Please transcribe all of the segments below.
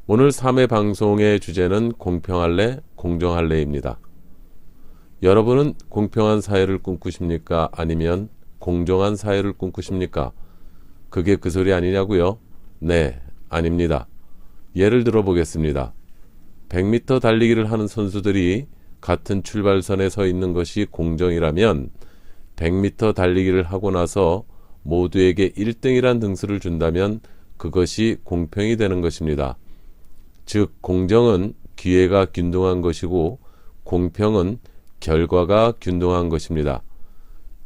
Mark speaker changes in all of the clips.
Speaker 1: 오늘 3회 방송의 주제는 공평할래, 공정할래입니다. 여러분은 공평한 사회를 꿈꾸십니까? 아니면 공정한 사회를 꿈꾸십니까? 그게 그 소리 아니냐고요? 네, 아닙니다. 예를 들어 보겠습니다. 100m 달리기를 하는 선수들이 같은 출발선에 서 있는 것이 공정이라면 100m 달리기를 하고 나서 모두에게 1등이란 등수를 준다면 그것이 공평이 되는 것입니다. 즉, 공정은 기회가 균등한 것이고 공평은 결과가 균등한 것입니다.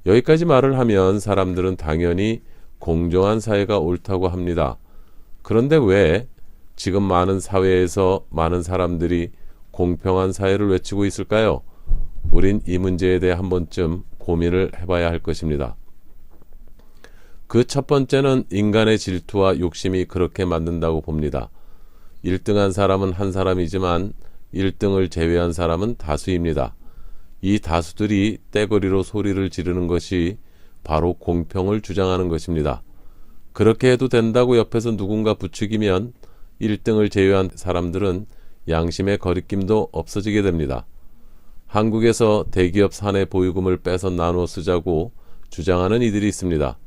Speaker 1: 여기까지 말을 하면 사람들은 당연히 공정한 사회가 옳다고 합니다. 그런데 왜 지금 많은 사회에서 많은 사람들이 공평한 사회를 외치고 있을까요? 우린 이 문제에 대해 한 번쯤 고민을 해봐야 할 것입니다. 그 첫 번째는 인간의 질투와 욕심이 그렇게 만든다고 봅니다. 1등한 사람은 한 사람이지만 1등을 제외한 사람은 다수입니다. 이 다수들이 떼거리로 소리를 지르는 것이 바로 공평을 주장하는 것입니다. 그렇게 해도 된다고 옆에서 누군가 부추기면 1등을 제외한 사람들은 양심의 거리낌도 없어지게 됩니다. 한국에서 대기업 사내 보유금을 빼서 나누어 쓰자고 주장하는 이들이 있습니다.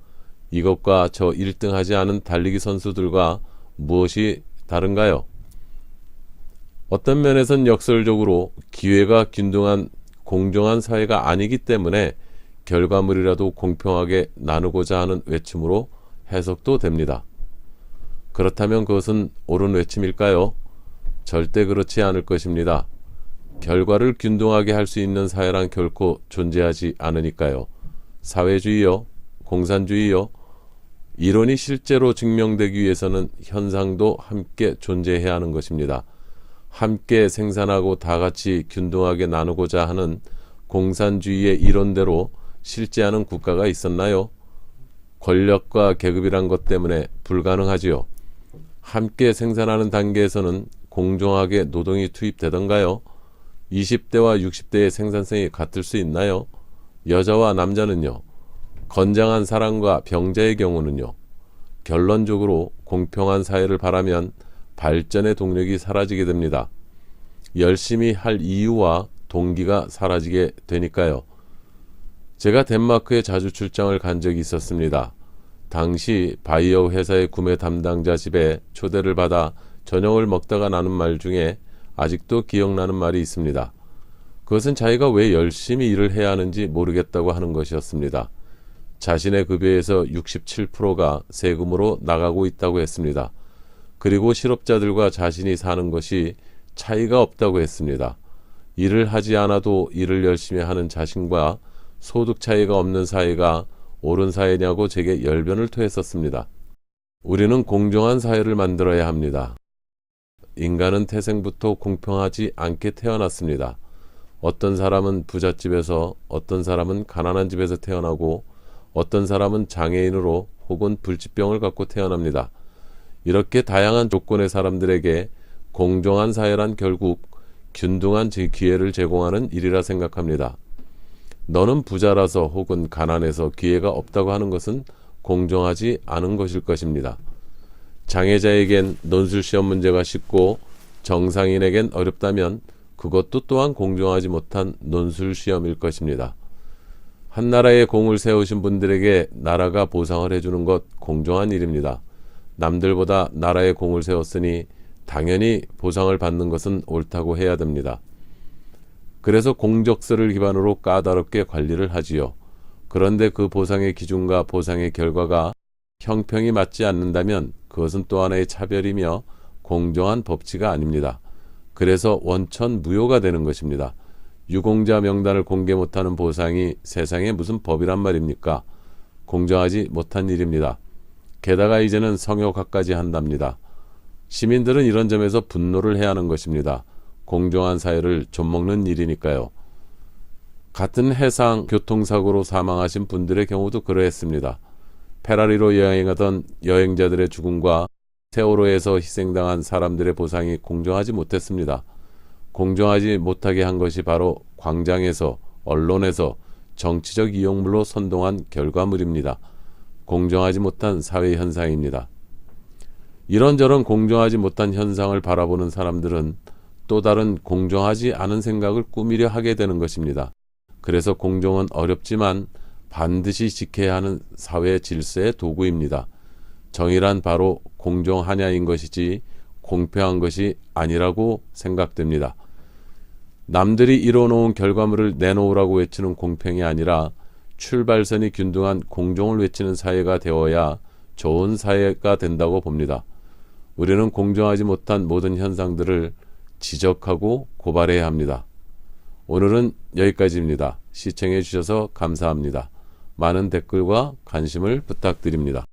Speaker 1: 이것과 저 1등 하지 않은 달리기 선수들과 무엇이 다른가요? 어떤 면에선 역설적으로 기회가 균등한 공정한 사회가 아니기 때문에 결과물이라도 공평하게 나누고자 하는 외침으로 해석도 됩니다. 그렇다면 그것은 옳은 외침일까요? 절대 그렇지 않을 것입니다. 결과를 균등하게 할 수 있는 사회란 결코 존재하지 않으니까요. 사회주의요, 공산주의요, 이론이 실제로 증명되기 위해서는 현상도 함께 존재해야 하는 것입니다. 함께 생산하고 다 같이 균등하게 나누고자 하는 공산주의의 이론대로 실제하는 국가가 있었나요? 권력과 계급이란 것 때문에 불가능하지요. 함께 생산하는 단계에서는 공정하게 노동이 투입되던가요? 20대와 60대의 생산성이 같을 수 있나요? 여자와 남자는요? 건장한 사랑과 병자의 경우는요? 결론적으로 공평한 사회를 바라면 발전의 동력이 사라지게 됩니다. 열심히 할 이유와 동기가 사라지게 되니까요. 제가 덴마크에 자주 출장을 간 적이 있었습니다. 당시 바이오 회사의 구매 담당자 집에 초대를 받아 저녁을 먹다가 나눈 말 중에 아직도 기억나는 말이 있습니다. 그것은 자기가 왜 열심히 일을 해야 하는지 모르겠다고 하는 것이었습니다. 자신의 급여에서 67%가 세금으로 나가고 있다고 했습니다. 그리고 실업자들과 자신이 사는 것이 차이가 없다고 했습니다. 일을 하지 않아도 일을 열심히 하는 자신과 소득 차이가 없는 사회가 옳은 사회냐고 제게 열변을 토했었습니다. 우리는 공정한 사회를 만들어야 합니다. 인간은 태생부터 공평하지 않게 태어났습니다. 어떤 사람은 부잣집에서, 어떤 사람은 가난한 집에서 태어나고, 어떤 사람은 장애인으로 혹은 불치병을 갖고 태어납니다. 이렇게 다양한 조건의 사람들에게 공정한 사회란 결국 균등한 기회를 제공하는 일이라 생각합니다. 너는 부자라서 혹은 가난해서 기회가 없다고 하는 것은 공정하지 않은 것일 것입니다. 장애자에겐 논술시험 문제가 쉽고 정상인에겐 어렵다면 그것도 또한 공정하지 못한 논술시험일 것입니다. 한 나라에 공을 세우신 분들에게 나라가 보상을 해주는 것 공정한 일입니다. 남들보다 나라에 공을 세웠으니 당연히 보상을 받는 것은 옳다고 해야 됩니다. 그래서 공적서를 기반으로 까다롭게 관리를 하지요. 그런데 그 보상의 기준과 보상의 결과가 형평이 맞지 않는다면 그것은 또 하나의 차별이며 공정한 법치가 아닙니다. 그래서 원천무효가 되는 것입니다. 유공자 명단을 공개 못하는 보상이 세상에 무슨 법이란 말입니까? 공정하지 못한 일입니다. 게다가 이제는 성역학까지 한답니다. 시민들은 이런 점에서 분노를 해야 하는 것입니다. 공정한 사회를 좀먹는 일이니까요. 같은 해상 교통사고로 사망하신 분들의 경우도 그러했습니다. 페라리로 여행하던 여행자들의 죽음과 세월호에서 희생당한 사람들의 보상이 공정하지 못했습니다. 공정하지 못하게 한 것이 바로 광장에서, 언론에서 정치적 이용물로 선동한 결과물입니다. 공정하지 못한 사회 현상입니다. 이런저런 공정하지 못한 현상을 바라보는 사람들은 또 다른 공정하지 않은 생각을 꾸미려 하게 되는 것입니다. 그래서 공정은 어렵지만 반드시 지켜야 하는 사회 질서의 도구입니다. 정의란 바로 공정하냐인 것이지 공평한 것이 아니라고 생각됩니다. 남들이 이뤄놓은 결과물을 내놓으라고 외치는 공평이 아니라 출발선이 균등한 공정을 외치는 사회가 되어야 좋은 사회가 된다고 봅니다. 우리는 공정하지 못한 모든 현상들을 지적하고 고발해야 합니다. 오늘은 여기까지입니다. 시청해 주셔서 감사합니다. 많은 댓글과 관심을 부탁드립니다.